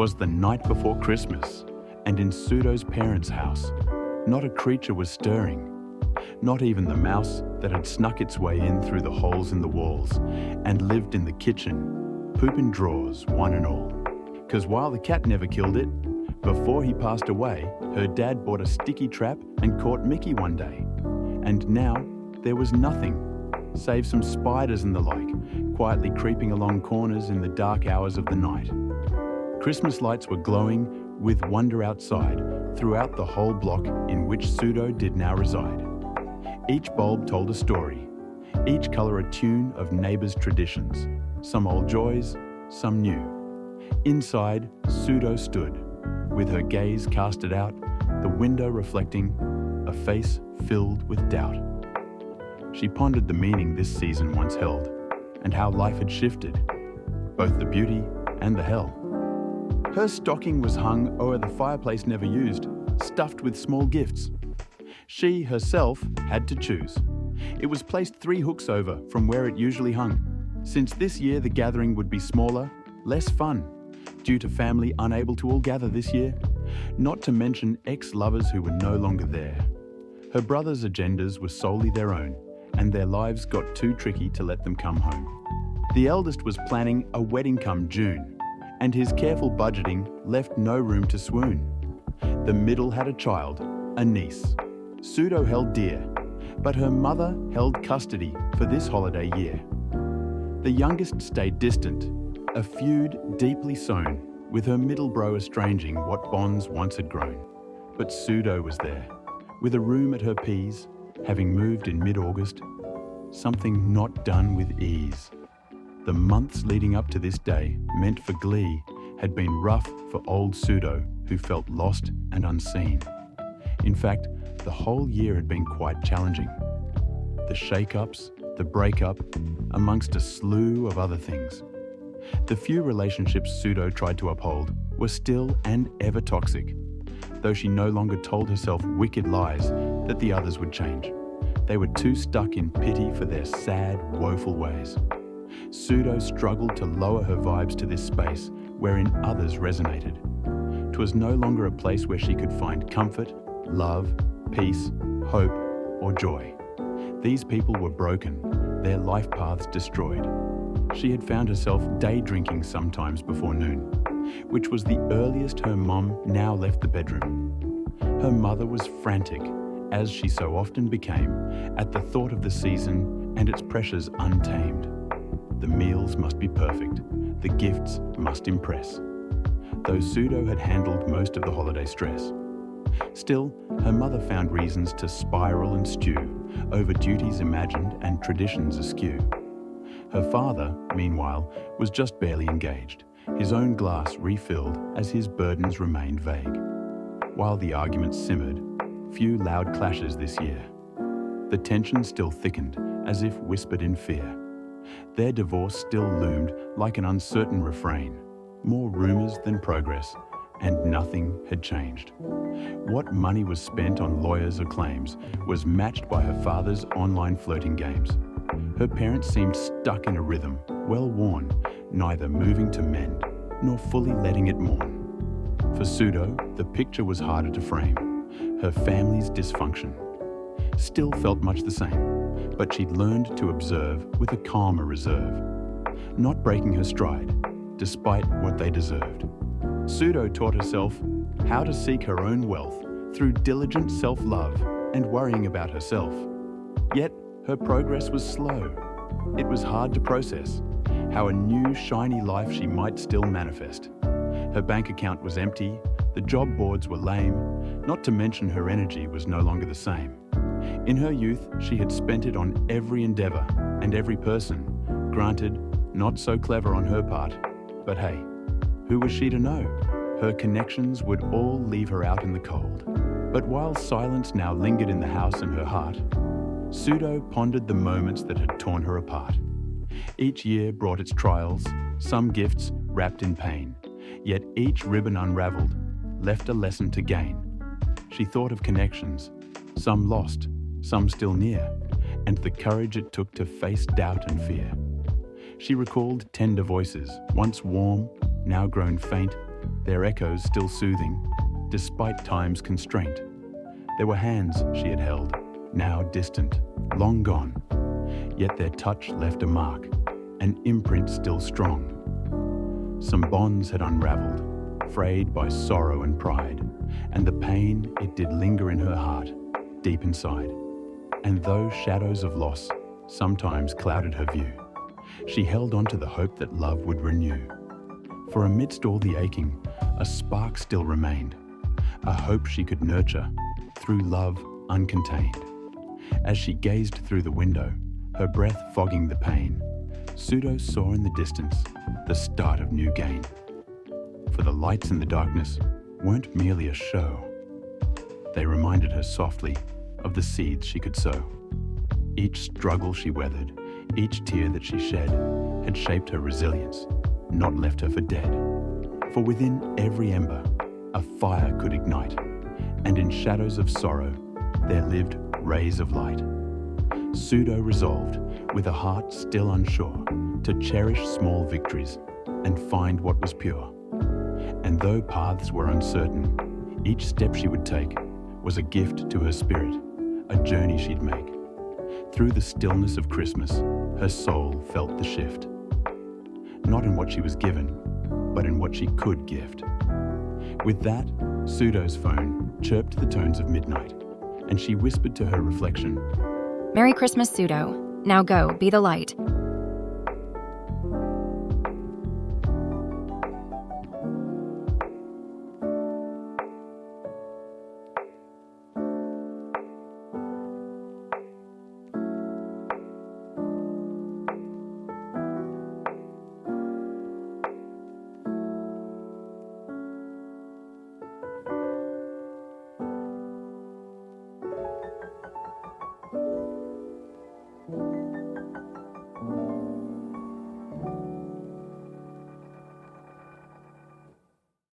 'Twas the night before Christmas, and in Pseudo's parents' house, not a creature was stirring, not even the mouse that had snuck its way in through the holes in the walls and lived in the kitchen, pooping drawers, one and all. 'Cause while the cat never killed it, before he passed away, her dad bought a sticky trap and caught Mickey one day. And now there was nothing, save some spiders and the like, quietly creeping along corners in the dark hours of the night. Christmas lights were glowing with wonder outside throughout the whole block in which Pseudo did now reside. Each bulb told a story, each colour a tune of neighbours' traditions, some old joys, some new. Inside, Pseudo stood, with her gaze casted out, the window reflecting a face filled with doubt. She pondered the meaning this season once held, and how life had shifted, both the beauty and the hell. Her stocking was hung o'er the fireplace never used, stuffed with small gifts. She herself had to choose. It was placed 3 hooks over from where it usually hung, since this year the gathering would be smaller, less fun, due to family unable to all gather this year, not to mention ex-lovers who were no longer there. Her brothers' agendas were solely their own, and their lives got too tricky to let them come home. The eldest was planning a wedding come June, and his careful budgeting left no room to swoon. The middle had a child, a niece. Pseudo held dear, but her mother held custody for this holiday year. The youngest stayed distant, a feud deeply sown, with her middle bro estranging what bonds once had grown. But Pseudo was there, with a room at her peas, having moved in mid-August, something not done with ease. The months leading up to this day, meant for glee, had been rough for old Pseudo, who felt lost and unseen. In fact, the whole year had been quite challenging. The shake-ups, the breakup, amongst a slew of other things. The few relationships Pseudo tried to uphold were still and ever toxic, though she no longer told herself wicked lies that the others would change. They were too stuck in pity for their sad, woeful ways. Pseudo struggled to lower her vibes to this space wherein others resonated. 'Twas no longer a place where she could find comfort, love, peace, hope, or joy. These people were broken, their life paths destroyed. She had found herself day drinking sometimes before noon, which was the earliest her mum now left the bedroom. Her mother was frantic, as she so often became, at the thought of the season and its pressures untamed. The meals must be perfect, the gifts must impress. Though Pseudo had handled most of the holiday stress. Still, her mother found reasons to spiral and stew over duties imagined and traditions askew. Her father, meanwhile, was just barely engaged, his own glass refilled as his burdens remained vague. While the arguments simmered, few loud clashes this year. The tension still thickened, as if whispered in fear. Their divorce still loomed like an uncertain refrain, more rumours than progress, and nothing had changed. What money was spent on lawyers or claims was matched by her father's online flirting games. Her parents seemed stuck in a rhythm, well worn, neither moving to mend, nor fully letting it mourn. For Pseudo, the picture was harder to frame. Her family's dysfunction still felt much the same, but she'd learned to observe with a calmer reserve, not breaking her stride, despite what they deserved. Pseudo taught herself how to seek her own wealth through diligent self-love and worrying about herself. Yet, her progress was slow. It was hard to process how a new, shiny life she might still manifest. Her bank account was empty, the job boards were lame, not to mention her energy was no longer the same. In her youth, she had spent it on every endeavour and every person. Granted, not so clever on her part, but hey, who was she to know? Her connections would all leave her out in the cold. But while silence now lingered in the house and her heart, Pseudo pondered the moments that had torn her apart. Each year brought its trials, some gifts wrapped in pain, yet each ribbon unravelled left a lesson to gain. She thought of connections, some lost, some still near, and the courage it took to face doubt and fear. She recalled tender voices, once warm, now grown faint, their echoes still soothing, despite time's constraint. There were hands she had held, now distant, long gone, yet their touch left a mark, an imprint still strong. Some bonds had unraveled, frayed by sorrow and pride, and the pain, it did linger in her heart, deep inside. And though shadows of loss sometimes clouded her view, she held on to the hope that love would renew. For amidst all the aching, a spark still remained, a hope she could nurture through love uncontained. As she gazed through the window, her breath fogging the pain, Pseudo saw in the distance the start of new gain. For the lights in the darkness weren't merely a show. They reminded her softly of the seeds she could sow. Each struggle she weathered, each tear that she shed, had shaped her resilience, not left her for dead. For within every ember, a fire could ignite, and in shadows of sorrow, there lived rays of light. Pseudo resolved, with a heart still unsure, to cherish small victories and find what was pure. And though paths were uncertain, each step she would take was a gift to her spirit, a journey she'd make. Through the stillness of Christmas, her soul felt the shift. Not in what she was given, but in what she could gift. With that, Pseudo's phone chirped the tones of midnight, and she whispered to her reflection, "Merry Christmas, Pseudo. Now go, be the light.